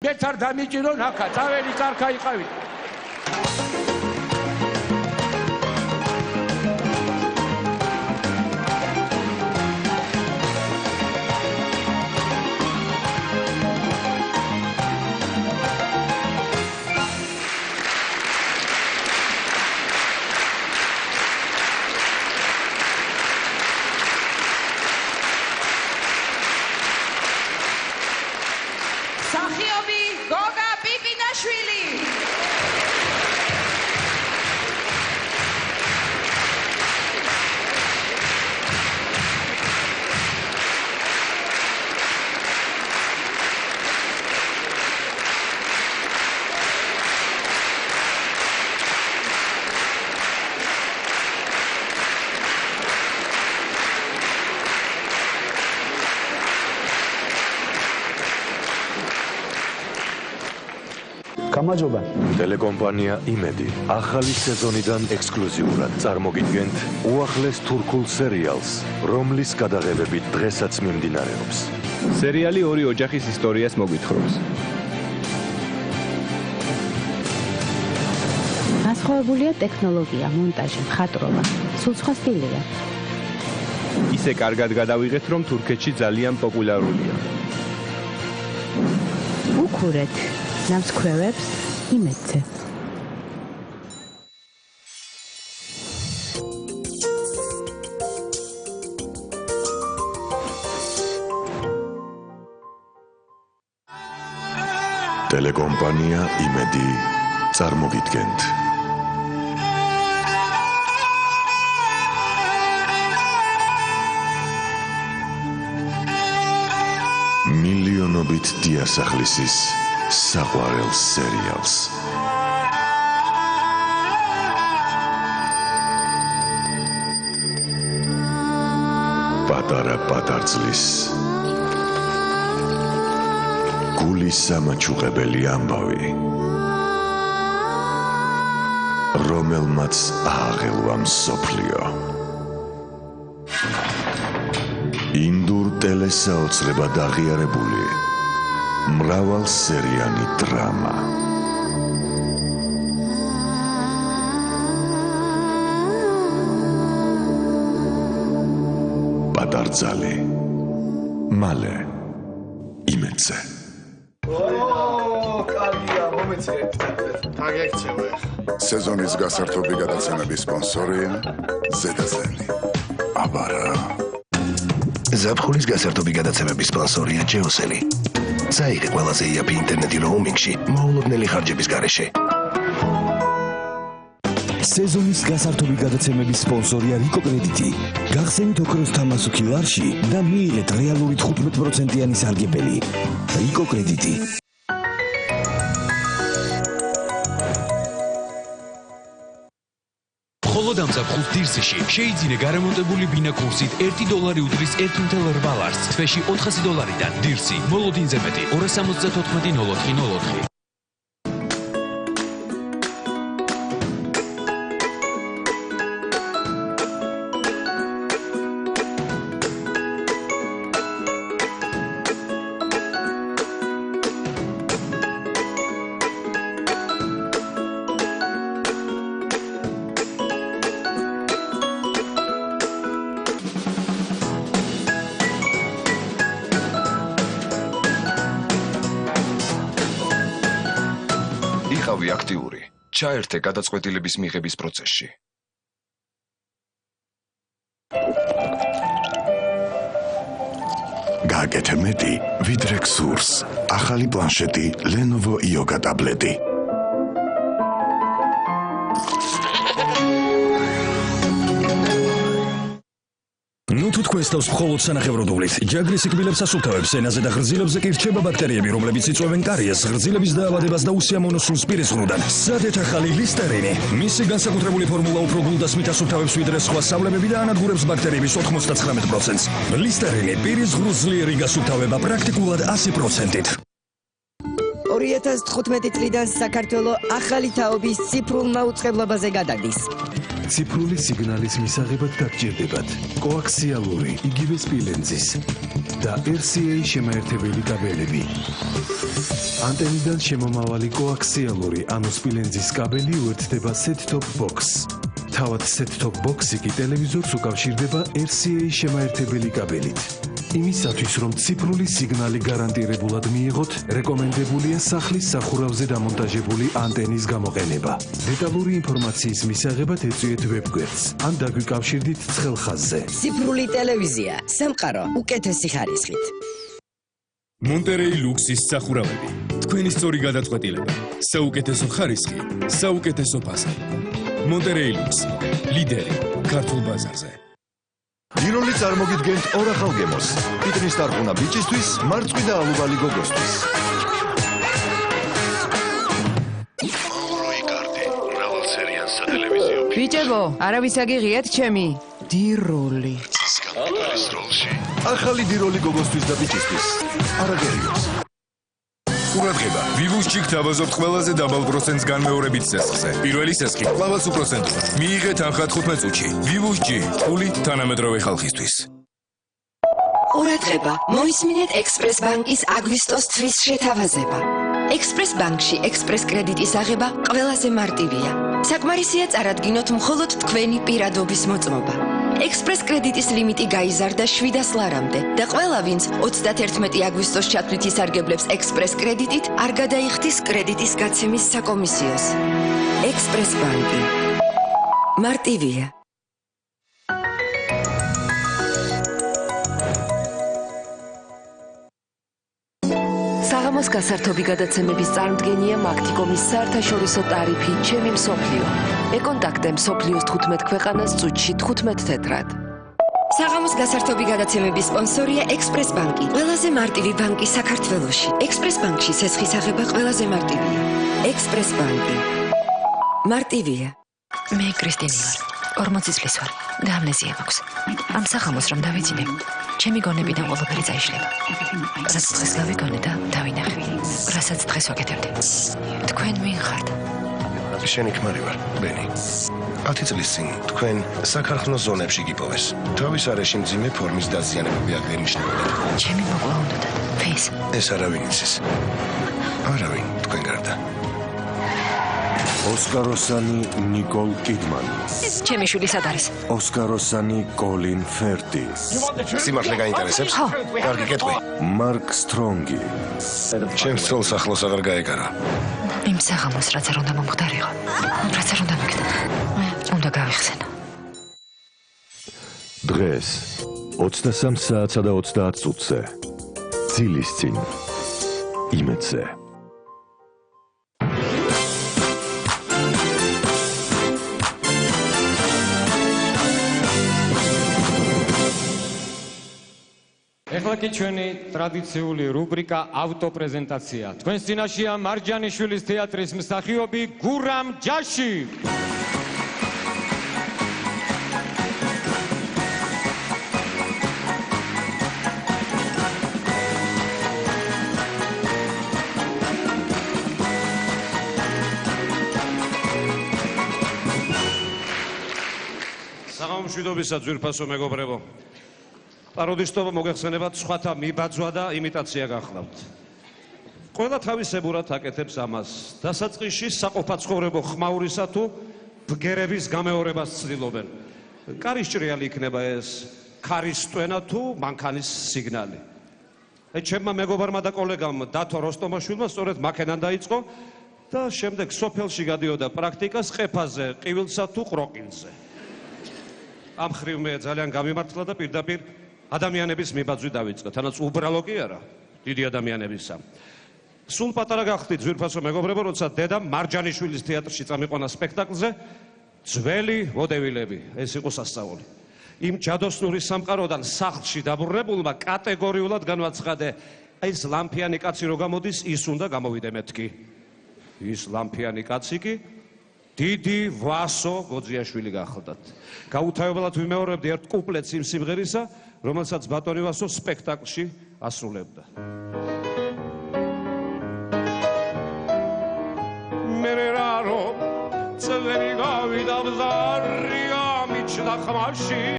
მეც არ დამიჭირო ნახა, წავედი კარქა იყავი. Სახიობი გოგა პიპინაშვილი. გამარჯობა. ტელეკომპანია იმედი ახალი სეზონიდან ექსკლუზიურად წარმოგიდგენთ უახლეს თურქულ სერიალს, რომლის გადაღებები დღესაც მიმდინარეობს. სერიალი ორი ოჯახის ისტორიას მოგვითხრობს. განსხვავებულია ტექნოლოგია, მონტაჟი, მხატვრობა, სულ სხვა სტილია. ისე კარგად გადავიღეთ, რომ თურქეთში ძალიან პოპულარულია. უქურეთ ნამსქვევებს იმედზე. ტელეკომპანია იმედი წარმოგიდგენთ მილიონობით დიასახლისის საყვარელ სერიალს. პატარა პატარძლის გულის სამაჩუყებელი ამბავი, რომელმაც ააღელვა მსოფლიო. ინდურ ტელესაოცრებად აღიარებული მრავალსერიანი დრამა. პატარძალი მალე იმედზე. სეზონის გასართობი გადაცემების სპონსორია ზედაზენი. აბარა. ზაფხულის გასართობი გადაცემების სპონსორია ჯეოსელი. საიღე ყველაზე იაფი ინტერნეტი როუმინგში მოულოდნელი ხარჯების გარეშე. სეზონის გასართობი გადაცემების სპონსორია რიკო კრედიტი. გახსენით ოქროს თამასუქი ლარში და მიიღეთ რეალური 15%-იანი სარგებელი. რიკო კრედიტი. მხოლოდ ამ ზაფხულს დირსიში შეიძინე გარემონტებული ბინა კურსით $1 უდრის $1.8 ლარს, თვეში $400-დან. დირსი, მოლოდინზე მეტი 274-04-04. იყავი აქტიური. ჩაერთე გადაწყვეტილების მიღების პროცესში. გააკეთე მეტი, ვიდრე გსურს. ახალი პლანშეტი Lenovo Yoga ტაბლეტი. ნუ თუ თქვენ სწავს მხოლოდ სანახევროდ უვლით, ჯაგრის სიკვდილებს ასუფთავებს ენაზე და ღრძილებზე კი რჩება ბაქტერიები, რომლებიც იწვევენ კარიეს, ღრძილების დაავადებას და უსიამოვნო სულს პირისღრუნდან. სადეთ ახალი ლისტერინი. მისი განსაკუთრებული ფორმულა უფრო გულდასმით ასუფთავებს ვიდრე სხვა სავლებები და ანადგურებს ბაქტერიების 99%-ს. ლისტერინი პირისღრუს ძლიერი გასუფთავება პრაქტიკულად 100%-ით. 2015 წლიდან საქართველო ახალი თაობის ციფრულ მაუწყებლობაზე გადადის. ციფრული სიგნალის მისაღებად დაგჭირდებათ კოაქსიალური, იგივე სპილენძის და RCA შემაერთებელი კაბელები. ანტენიდან შემომავალი კოაქსიალური ანუ სპილენძის კაბელი უერთდება set-top box. თავად set-top box-ი კი ტელევიზორს უკავშირდება RCA შემაერთებელი კაბელით. იმისათვის, რომ ციფრული სიგნალი გარანტირებულად მიიღოთ, რეკომენდებულია სახლის სახურავზე დამონტაჟებული ანტენის გამოყენება. დეტალური ინფორმაციის მისაღებად ეწვიეთ ვებგვერდს ან დაგვიკავშირდით ცხელ ხაზზე. ციფრული ტელევიზია, სამყარო უკეთესი ხარისხით. მონტერეი ლუქსის სახურავები. თქვენი სწორი გადაწყვეტილება. საუკეთესო ხარისხი, საუკეთესო ფასი. მონტერეი ლუქს, ლიდერი ქართულ ბაზარზე. იროლი წარმოგიდგენთ ორ ახალ გემოს. პიტრის დარღუნა ბიჭისთვის, მარწყვი და ალუბალი გოგოსთვის. ბიჭებო, არავის აგიღიათ ჩემი დიროლი. ახალი დიროლი გოგოსთვის და ბიჭისთვის. არაგერიოს. ყურადღება, Vivo-ს ჩიქ თავაზობთ ყველაზე დაბალ პროცენტს განმეორებით წესზე. პირველი სესხი, კლავაც უპროცენტო. მიიღეთ ანხატ 15 წუთში. Vivo-ს G, ფული თანამედროვე ხალხისთვის. ყურადღება, მოისმინეთ ექსპრეს ბანკის აგვისტოს თვის შეთავაზება. ექსპრეს ბანკში ექსპრეს კრედიტის აღება ყველაზე მარტივია. საკმარისია წარადგინოთ მხოლოდ თქვენი პირადობის მოწმობა. ექსპრეს კრედიტის ლიმიტი გაიზარდა 700 ლარამდე და ყველა ვინც 31 აგვისტოს ჩათვლით ისარგებლებს ექსპრეს კრედიტით, არ გადაიხდის კრედიტის გაცემის საკომისიოს. ექსპრეს ბანკი. მარტივია. საღამოს გასართობი გადაცემების წარმდგენია მაგთიკომის საერთაშორისო ტარიფი ჩემი მსოფლიო. ეკონტაქტე მსოფლიოს 15 ქვეყანას წუთში 15 თეტრად. საღამოს გასართობი გადაცემების სპონსორია ექსპრეს ბანკი, ყველაზე მარტივი ბანკი საქართველოში. ექსპრეს ბანკში სესხის აღება ყველაზე მარტივია. ექსპრეს ბანკი. მარტივია. მე კრისტინი ვარ. 40 წლის ვარ და ამნეზია მაქვს. ამ საღამოს რომ დავიძინე, ჩემი გონებიდან ყველაფერი წაიშლება. რასაც დღეს გავიგონე და დავინახე. რასაც დღეს ვაკეთებდი. თქვენ ვინ ხართ? შენი ქმარი ვარ, ბენი. 10 წლის წინ თქვენ საქარხნო ზონებში გიპოვეს. თავის არეში მძიმე ფორმის დაზიანებები აღენიშნებოდა. ჩემი მოკლა უნდათ. ვის? ეს არავინ იცის. არავინ თქვენ გარდა. ოსკაროსანი ნიკოლ კიდმანი. ჩემი შვილი სად არის? ოსკაროსანი კოლინ ფერტი. სიმართლე გაინტერესებს? ხო. კარგი კეთვი. მარკ სტრონგი. ჩემს ცოლს ახლოს აღარ გაეკარა. იმ საღამოს რაც არ უნდა მომხდარიყო. რაც არ უნდა მოგდა. უნდა გავიხსენო. დღეს 23 საათსა და 30 წუთზე. ძილის წინ. იმედზე. ეხლა კი ჩვენი ტრადიციული რუბრიკა ავტოპრეზენტაცია. თქვენს წინაშეა მარჯანიშვილის თეატრის მსახიობი გურამ ჯაში. საღამომშვიდობისა ძვირფასო მეგობრებო. პაროდისტობა მოგეხსენებათ სხვათა მიბაძვა და იმიტაცია გახლავთ. ყველა თავისებურად აკეთებს ამას. დასაწყისში საყოფაცხოვრებო ხმაურისა თუ ბგერების გამეორებას ცდილობენ. კარისჭრიალი იქნება ეს ქარის ტვენა თუ მანქანის სიგნალი. ჩემმა მეგობარმა და კოლეგამ დათო როსტომაშვილმა სწორედ მაქედან დაიწყო და შემდეგ სოფელში გადიოდა პრაქტიკას ყეფაზე, ყივილსა თუ ყროყილზე. ამ ხრივ მე ძალიან გამიმართლა და პირდაპირ ადამიანების მიბაძვი დავიწყე, თანაც უბრალო კი არა, დიდი ადამიანებისა. სულ პატარა გახდით ძვირფასო მეგობრებო, როცა დედამ მარჯანიშვილის თეატრში წამიყვანა სპექტაკლზე ძველი ვოდევილები, ეს იყო სასწაული. იმ ჯადოსნური სამყაროდან სახლში დაბრუნებულმა კატეგორიულად განვაცხადე, ეს ლამფიანი კაცი რო გამოდის, ის უნდა გამოვიდე მეთქი. ის ლამფიანი კაცი კი დიდი ვასო გოძიაშვილი გახლდათ. გაუთავებლად ვიმეორებდი ერთ კუპლეტს იმ სიმღერისა, რომელსაც ბატონი ვასო სპექტაკლში ასრულებდა. მერე რა რომ წლები გავიდა ბზარია მიჩნდა ხმაში